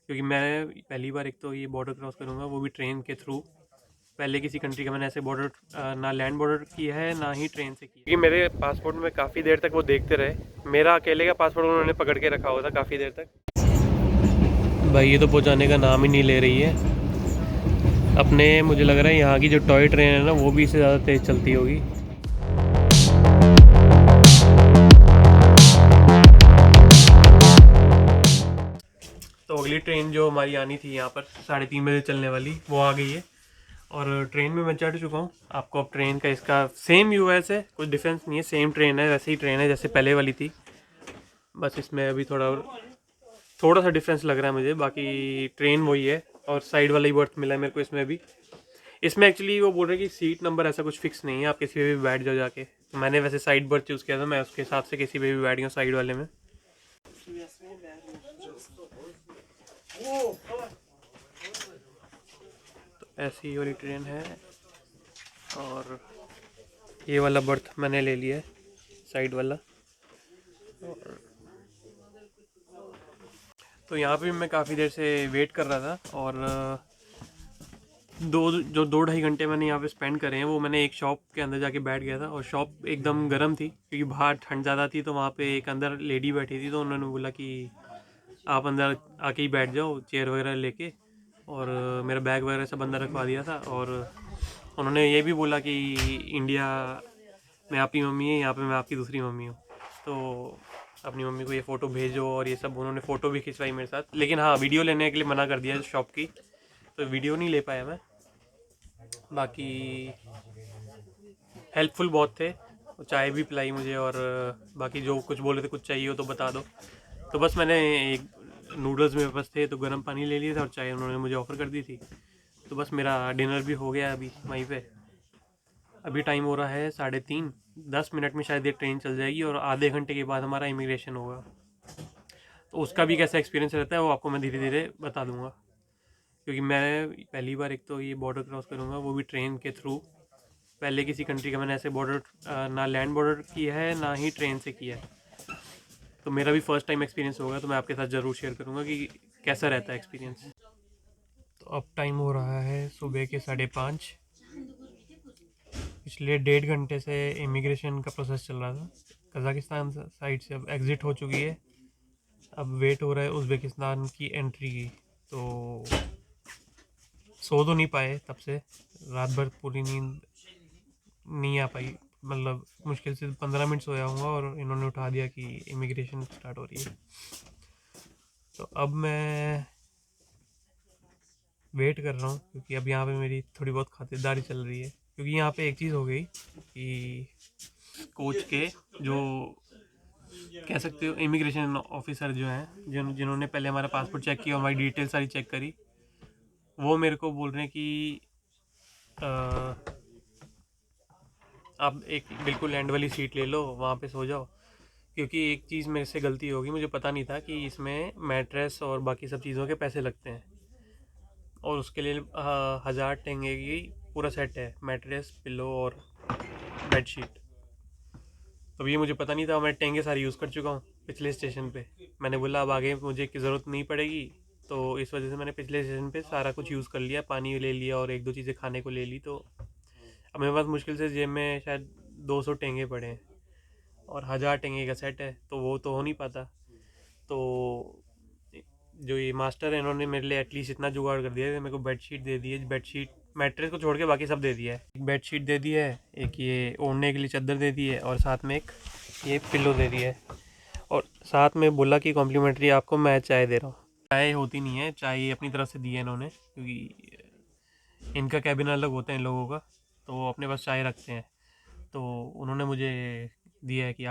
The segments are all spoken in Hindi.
क्योंकि मैं पहली बार एक तो ये बॉर्डर क्रॉस करूँगा, वो भी ट्रेन के थ्रू। पहले किसी कंट्री का मैंने ऐसे बॉर्डर ना लैंड बॉर्डर किया है ना ही ट्रेन से किया, क्योंकि मेरे पासपोर्ट में काफ़ी देर तक वो देखते रहे। मेरा अकेले का पासपोर्ट उन्होंने पकड़ के रखा हुआ था काफ़ी देर तक। भाई ये तो पहुँचाने का नाम ही नहीं ले रही है अपने। मुझे लग रहा है यहाँ की जो टॉय ट्रेन है ना, वो भी इससे ज़्यादा तेज़ चलती होगी। तो अगली ट्रेन जो हमारी आनी थी यहाँ पर 3:30 बजे चलने वाली, वो आ गई है। और ट्रेन में मैं चढ़ चुका हूँ। आपको अब ट्रेन का इसका सेम यूएस है, कुछ डिफरेंस नहीं है, सेम ट्रेन है, वैसे ही ट्रेन है जैसे पहले वाली थी। बस इसमें अभी थोड़ा सा डिफरेंस लग रहा है मुझे, बाकी ट्रेन वही है। और साइड वाला ही बर्थ मिला है मेरे को इसमें भी। इसमें एक्चुअली वो बोल रहे हैं कि सीट नंबर ऐसा कुछ फिक्स नहीं है, आप किसी पे भी बैठ जाओ जाके। तो मैंने वैसे साइड बर्थ चूज़ किया था, मैं उसके हिसाब से किसी पे भी बैठ गया साइड वाले में। तो ऐसी वाली ट्रेन है। और ये वाला बर्थ मैंने ले लिया है, साइड वाला। और तो यहाँ पे मैं काफ़ी देर से वेट कर रहा था। और दो ढाई घंटे मैंने यहाँ पे स्पेंड करे हैं, वो मैंने एक शॉप के अंदर जाके बैठ गया था। और शॉप एकदम गर्म थी क्योंकि बाहर ठंड ज़्यादा थी। तो वहाँ पे एक अंदर लेडी बैठी थी, तो उन्होंने बोला कि आप अंदर आके ही बैठ जाओ चेयर वगैरह लेके। और मेरा बैग वगैरह सब अंदर रखवा दिया था। और उन्होंने ये भी बोला कि इंडिया में आपकी मम्मी है, यहाँ पे मैं आपकी दूसरी मम्मी हूँ, तो अपनी मम्मी को ये फ़ोटो भेजो। और ये सब उन्होंने फ़ोटो भी खिंचवाई मेरे साथ, लेकिन हाँ वीडियो लेने के लिए मना कर दिया शॉप की, तो वीडियो नहीं ले पाया मैं। बाकी हेल्पफुल बहुत थे, चाय भी पिलाई मुझे। और बाकी जो कुछ बोले थे, कुछ चाहिए हो तो बता दो। तो बस मैंने एक नूडल्स मेरे पास थे तो गर्म पानी ले लिया था, और चाय उन्होंने मुझे ऑफ़र कर दी थी। तो बस मेरा डिनर भी हो गया अभी वहीं पे। अभी टाइम हो रहा है 3:30। 10 मिनट में शायद ये ट्रेन चल जाएगी, और आधे घंटे के बाद हमारा इमिग्रेशन होगा। तो उसका भी कैसा एक्सपीरियंस रहता है वो आपको मैं धीरे धीरे बता दूंगा, क्योंकि मैं पहली बार एक तो ये बॉर्डर क्रॉस करूँगा, वो भी ट्रेन के थ्रू। पहले किसी कंट्री का मैंने ऐसे बॉर्डर ना लैंड बॉर्डर किया है ना ही ट्रेन से किया है। तो मेरा भी फर्स्ट टाइम एक्सपीरियंस होगा, तो मैं आपके साथ ज़रूर शेयर करूँगा कि कैसा रहता है एक्सपीरियंस। तो अब टाइम हो रहा है सुबह के 5:30। पिछले 1.5 घंटे से इमिग्रेशन का प्रोसेस चल रहा था। कज़ाकिस्तान साइड से अब एग्ज़िट हो चुकी है। अब वेट हो रहा है उज़्बेकिस्तान की एंट्री की। तो सो तो नहीं पाए तब से, रात भर पूरी नींद नहीं आ पाई। मतलब मुश्किल से 15 मिनट सोया हूँगा, और इन्होंने उठा दिया कि इमिग्रेशन स्टार्ट हो रही है। तो अब मैं वेट कर रहा हूँ, क्योंकि अब यहाँ पे मेरी थोड़ी बहुत खातिरदारी चल रही है। क्योंकि यहाँ पे एक चीज़ हो गई कि कोच के जो कह सकते हो इमिग्रेशन ऑफिसर जो हैं, जिन्होंने पहले हमारा पासपोर्ट चेक किया, हमारी डिटेल सारी चेक करी, वो मेरे को बोल रहे हैं कि आप एक बिल्कुल एंड वाली सीट ले लो, वहाँ पे सो जाओ। क्योंकि एक चीज़ मेरे से गलती होगी, मुझे पता नहीं था कि इसमें मैट्रेस और बाकी सब चीज़ों के पैसे लगते हैं। और उसके लिए 1000 टेंगे की पूरा सेट है, मैट्रेस, पिलो और बेडशीट। तो ये मुझे पता नहीं था, मैं टेंगे सारी यूज़ कर चुका हूँ पिछले स्टेशन पे। मैंने बोला अब आगे मुझे की ज़रूरत नहीं पड़ेगी, तो इस वजह से मैंने पिछले स्टेशन पे सारा कुछ यूज़ कर लिया, पानी ले लिया और एक दो चीज़ें खाने को ले ली। तो अब मेरे पास मुश्किल से जेब में शायद 200 टेंगे पड़े हैं, और 1000 टेंगे का सेट है, तो वो तो हो नहीं पाता। तो जो ये मास्टर है, इन्होंने मेरे लिए एटलीस्ट इतना जुगाड़ कर दिया है, मेरे को बेडशीट दे दी है। बेडशीट, मैट्रेस को छोड़ के बाकी सब दे दिया है। एक बेडशीट दे दी है, एक ये ओढ़ने के लिए चादर दे दी है, और साथ में एक ये पिलो दे दिया है। और साथ में बोला कि कॉम्प्लीमेंट्री आपको मैं चाय दे रहा हूँ। चाय होती नहीं है, चाय अपनी तरफ से दी है इन्होंने, क्योंकि इनका कैबिन अलग होता है इन लोगों का, तो वो अपने पास चाय रखते हैं। तो उन्होंने मुझे दिया है कि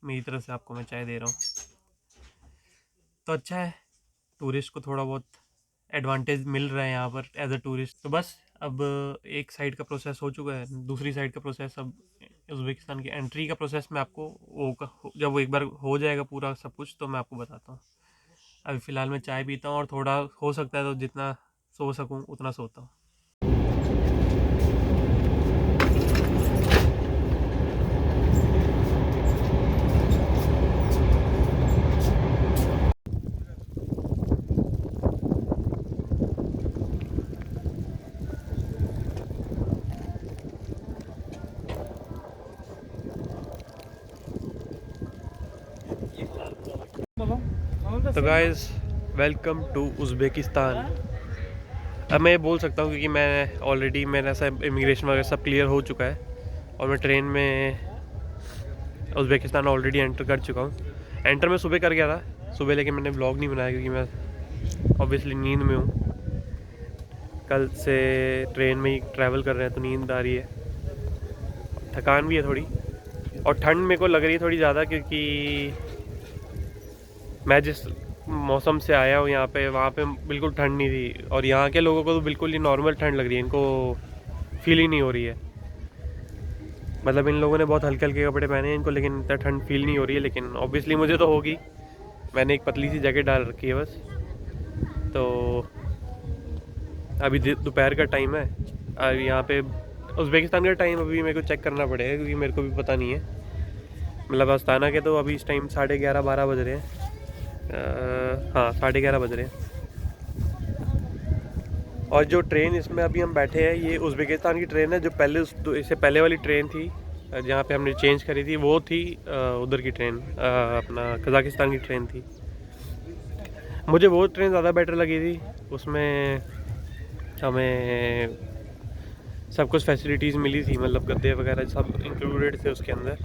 मेरी तरफ से आपको मैं चाय दे रहा हूँ। तो अच्छा है, टूरिस्ट को थोड़ा बहुत एडवांटेज मिल रहा है यहाँ पर एज अ टूरिस्ट। तो बस अब एक साइड का प्रोसेस हो चुका है, दूसरी साइड का प्रोसेस अब उज़्बेकिस्तान की एंट्री का प्रोसेस मैं आपको जब वो एक बार हो जाएगा पूरा सब कुछ, तो मैं आपको बताता हूँ। अभी फ़िलहाल मैं चाय पीता हूँ, और थोड़ा हो सकता है तो जितना सो सकूँ उतना सोता हूँ। तो गाइस वेलकम टू उज़्बेकिस्तान। अब मैं ये बोल सकता हूँ क्योंकि मैं ऑलरेडी मेरा सब इमिग्रेशन वगैरह सब क्लियर हो चुका है और मैं ट्रेन में उज़्बेकिस्तान ऑलरेडी एंटर कर चुका हूँ। एंटर मैं सुबह कर गया था सुबह, लेकिन मैंने ब्लॉग नहीं बनाया क्योंकि मैं ऑब्वियसली नींद में हूँ। कल से ट्रेन में ही ट्रैवल कर रहे हैं तो नींद आ रही है, थकान भी है थोड़ी, और ठंड मेरे को लग रही है थोड़ी ज़्यादा क्योंकि मैं जिस मौसम से आया हूँ यहाँ पे, वहाँ पे बिल्कुल ठंड नहीं थी और यहाँ के लोगों को तो बिल्कुल ही नॉर्मल ठंड लग रही है, इनको फील ही नहीं हो रही है। मतलब इन लोगों ने बहुत हल्के हल्के कपड़े पहने हैं इनको, लेकिन इतना ठंड फील नहीं हो रही है। लेकिन ऑब्वियसली मुझे तो होगी, मैंने एक पतली सी जैकेट डाल रखी है बस। तो अभी दोपहर का टाइम है और यहाँ पे उज़्बेकिस्तान का टाइम अभी मेरे को चेक करना पड़ेगा क्योंकि मेरे को भी पता नहीं है। मतलब अस्ताना के तो अभी इस टाइम 11:30-12 बज रहे हैं। हाँ 11:30 बज रहे हैं। और जो ट्रेन इसमें अभी हम बैठे हैं ये उज़्बेकिस्तान की ट्रेन है। जो पहले इससे पहले वाली ट्रेन थी जहाँ पे हमने चेंज करी थी वो थी उधर की ट्रेन, अपना कज़ाकिस्तान की ट्रेन थी। मुझे वो ट्रेन ज़्यादा बेटर लगी थी, उसमें हमें सब कुछ फैसिलिटीज़ मिली थी, मतलब गद्दे वगैरह सब इंक्लूडेड थे उसके अंदर।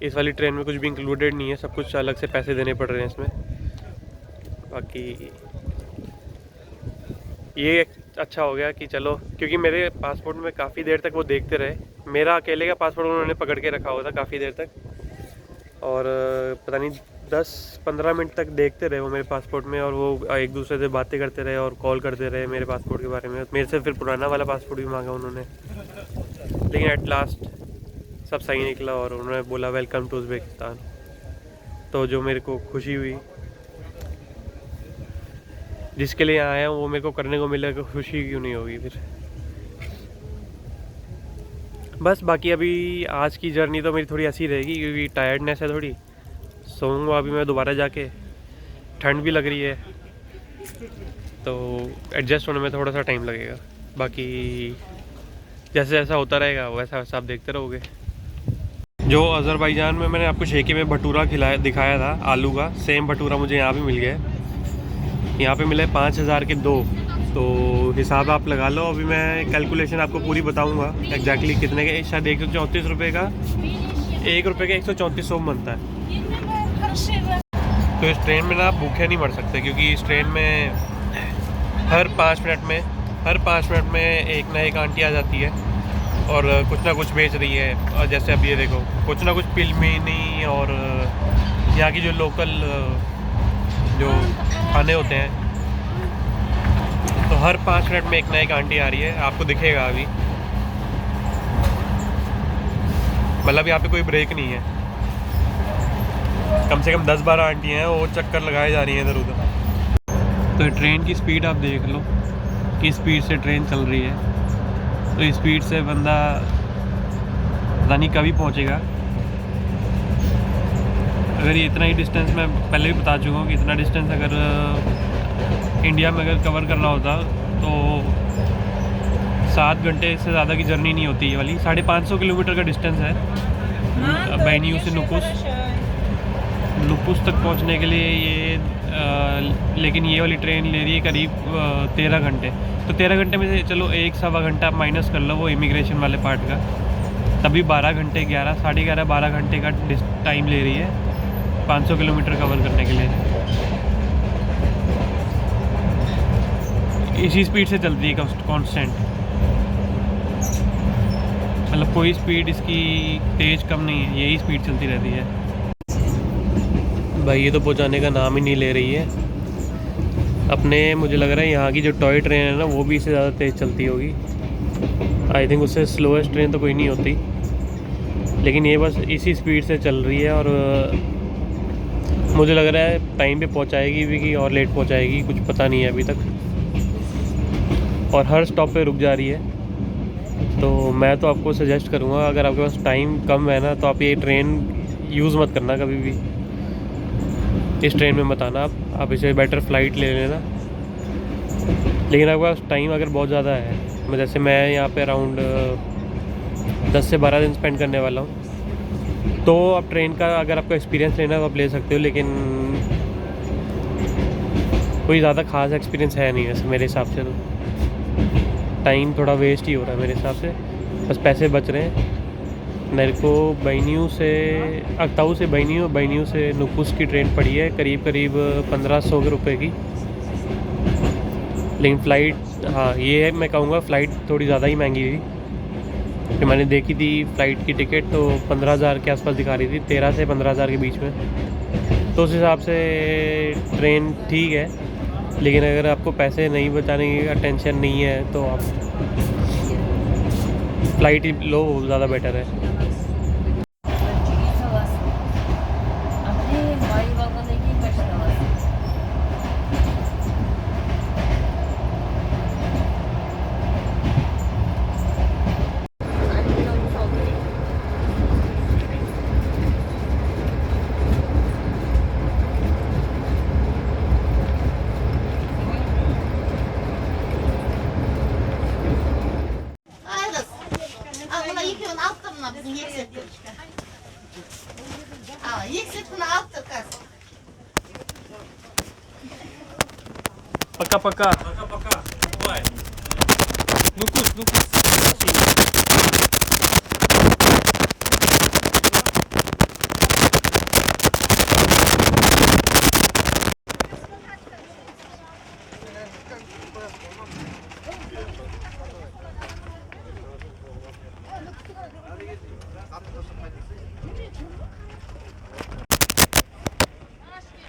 इस वाली ट्रेन में कुछ भी इंक्लूडेड नहीं है, सब कुछ अलग से पैसे देने पड़ रहे हैं इसमें। बाकी ये अच्छा हो गया कि चलो, क्योंकि मेरे पासपोर्ट में काफ़ी देर तक वो देखते रहे। मेरा अकेले का पासपोर्ट उन्होंने पकड़ के रखा हुआ था काफ़ी देर तक, और पता नहीं 10-15 मिनट तक देखते रहे वो मेरे पासपोर्ट में, और वो एक दूसरे से बातें करते रहे और कॉल करते रहे मेरे पासपोर्ट के बारे में। मेरे से फिर पुराना वाला पासपोर्ट भी मांगा उन्होंने, लेकिन एट लास्ट सब सही निकला और उन्होंने बोला वेलकम टू उज़्बेकिस्तान। तो जो मेरे को खुशी हुई, जिसके लिए आया हूँ वो मेरे को करने को मिला, खुशी क्यों नहीं होगी फिर। बस बाकी अभी आज की जर्नी तो मेरी थोड़ी ऐसी रहेगी क्योंकि टायर्डनेस है थोड़ी। सोऊंगा अभी मैं दोबारा जाके, ठंड भी लग रही है तो एडजस्ट होने में थोड़ा सा टाइम लगेगा। बाकी जैसे जैसा होता रहेगा वैसा वैसा आप देखते रहोगे। जो अज़रबैजान में मैंने आपको शेके में भटूरा दिखाया था आलू का, सेम भटूरा मुझे यहाँ भी मिल गया। यहाँ पे मिले 5,000 के 2, तो हिसाब आप लगा लो। अभी मैं कैलकुलेशन आपको पूरी बताऊँगा एग्जैक्टली कितने के, शायद 134 रुपये का, 1 रुपये का 134 बनता है। तो इस ट्रेन में ना आप भूखे नहीं मर सकते क्योंकि इस ट्रेन में हर 5 मिनट में एक ना एक आंटी आ जाती है और कुछ ना कुछ बेच रही है। और जैसे अब ये देखो, कुछ ना कुछ पिलमिनी और यहाँ की जो लोकल जो खाने होते हैं, तो हर 5 मिनट में एक ना एक आंटी आ रही है, आपको दिखेगा अभी। मतलब यहाँ पे कोई ब्रेक नहीं है, कम से कम 10-12 आंटी हैं, वो चक्कर लगाए जा रही हैं इधर उधर। तो ट्रेन की स्पीड आप देख लो, किस स्पीड से ट्रेन चल रही है। तो इस स्पीड से बंदा पता नहीं कभी पहुँचेगा। अगर ये इतना ही डिस्टेंस, मैं पहले भी बता चुका हूँ कि इतना डिस्टेंस अगर इंडिया में अगर कवर करना होता तो 7 घंटे से ज़्यादा की जर्नी नहीं होती। ये वाली 550 किलोमीटर का डिस्टेंस है बैनियू से नुपुस तक पहुँचने के लिए ये लेकिन ये वाली ट्रेन ले रही है करीब 13 घंटे। तो 13 घंटे में से चलो 1-1.25 घंटा माइनस कर लो वो इमिग्रेशन वाले पार्ट का, तभी 12 घंटे 11-11:30-12 घंटे का टाइम ले रही है 500 किलोमीटर कवर करने के लिए। इसी स्पीड से चलती है कांस्टेंट, मतलब कोई स्पीड इसकी तेज़ कम नहीं है, यही स्पीड चलती रहती है। भाई ये तो पहुंचाने का नाम ही नहीं ले रही है अपने। मुझे लग रहा है यहाँ की जो टॉय ट्रेन है ना वो भी इससे ज़्यादा तेज़ चलती होगी। आई थिंक उससे स्लोएस्ट ट्रेन तो कोई नहीं होती, लेकिन ये बस इसी स्पीड से चल रही है और मुझे लग रहा है टाइम पे पहुंचाएगी भी कि और लेट पहुंचाएगी, कुछ पता नहीं है अभी तक। और हर स्टॉप पे रुक जा रही है। तो मैं तो आपको सजेस्ट करूँगा, अगर आपके पास टाइम कम है ना तो आप ये ट्रेन यूज़ मत करना कभी भी। इस ट्रेन में मत आना आप इसे बेटर फ़्लाइट ले लेना। लेकिन आपके पास टाइम अगर बहुत ज़्यादा है, जैसे मैं यहाँ पे अराउंड 10 से 12 दिन स्पेंड करने वाला हूँ, तो आप ट्रेन का अगर आपको एक्सपीरियंस लेना है तो आप ले सकते हो। लेकिन कोई ज़्यादा ख़ास एक्सपीरियंस है नहीं वैसे मेरे हिसाब से। तो टाइम थोड़ा वेस्ट ही हो रहा है मेरे हिसाब से, बस पैसे बच रहे हैं। मेरे को बैनियू से अक्ताऊ से बैनियू से नुकुस की ट्रेन पड़ी है करीब करीब 1500 के रुपए की। लेकिन फ़्लाइट, हाँ ये है, मैं कहूँगा फ़्लाइट थोड़ी ज़्यादा ही महंगी थी। जो मैंने देखी थी फ़्लाइट की टिकट तो 15,000 के आसपास दिखा रही थी, 13 से 15,000 के बीच में। तो उस हिसाब से ट्रेन ठीक है, लेकिन अगर आपको पैसे नहीं बचाने की टेंशन नहीं है तो आप फ़्लाइट ही लो, ज़्यादा बेटर है। Ay kız. Al buna yıkıyorsun alt buna bizim yeksettir. Al yekset bunu alttır kız. पक्का पक्का नुकुस नुकुस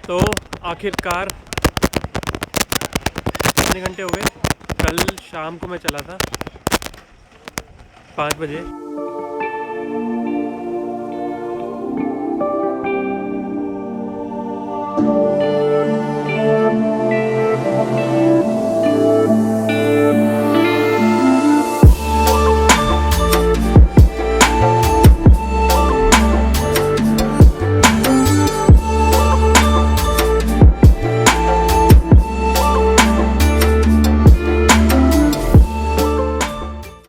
तो आखिरकार कितने घंटे हो गए? कल शाम को मैं चला था 5 बजे।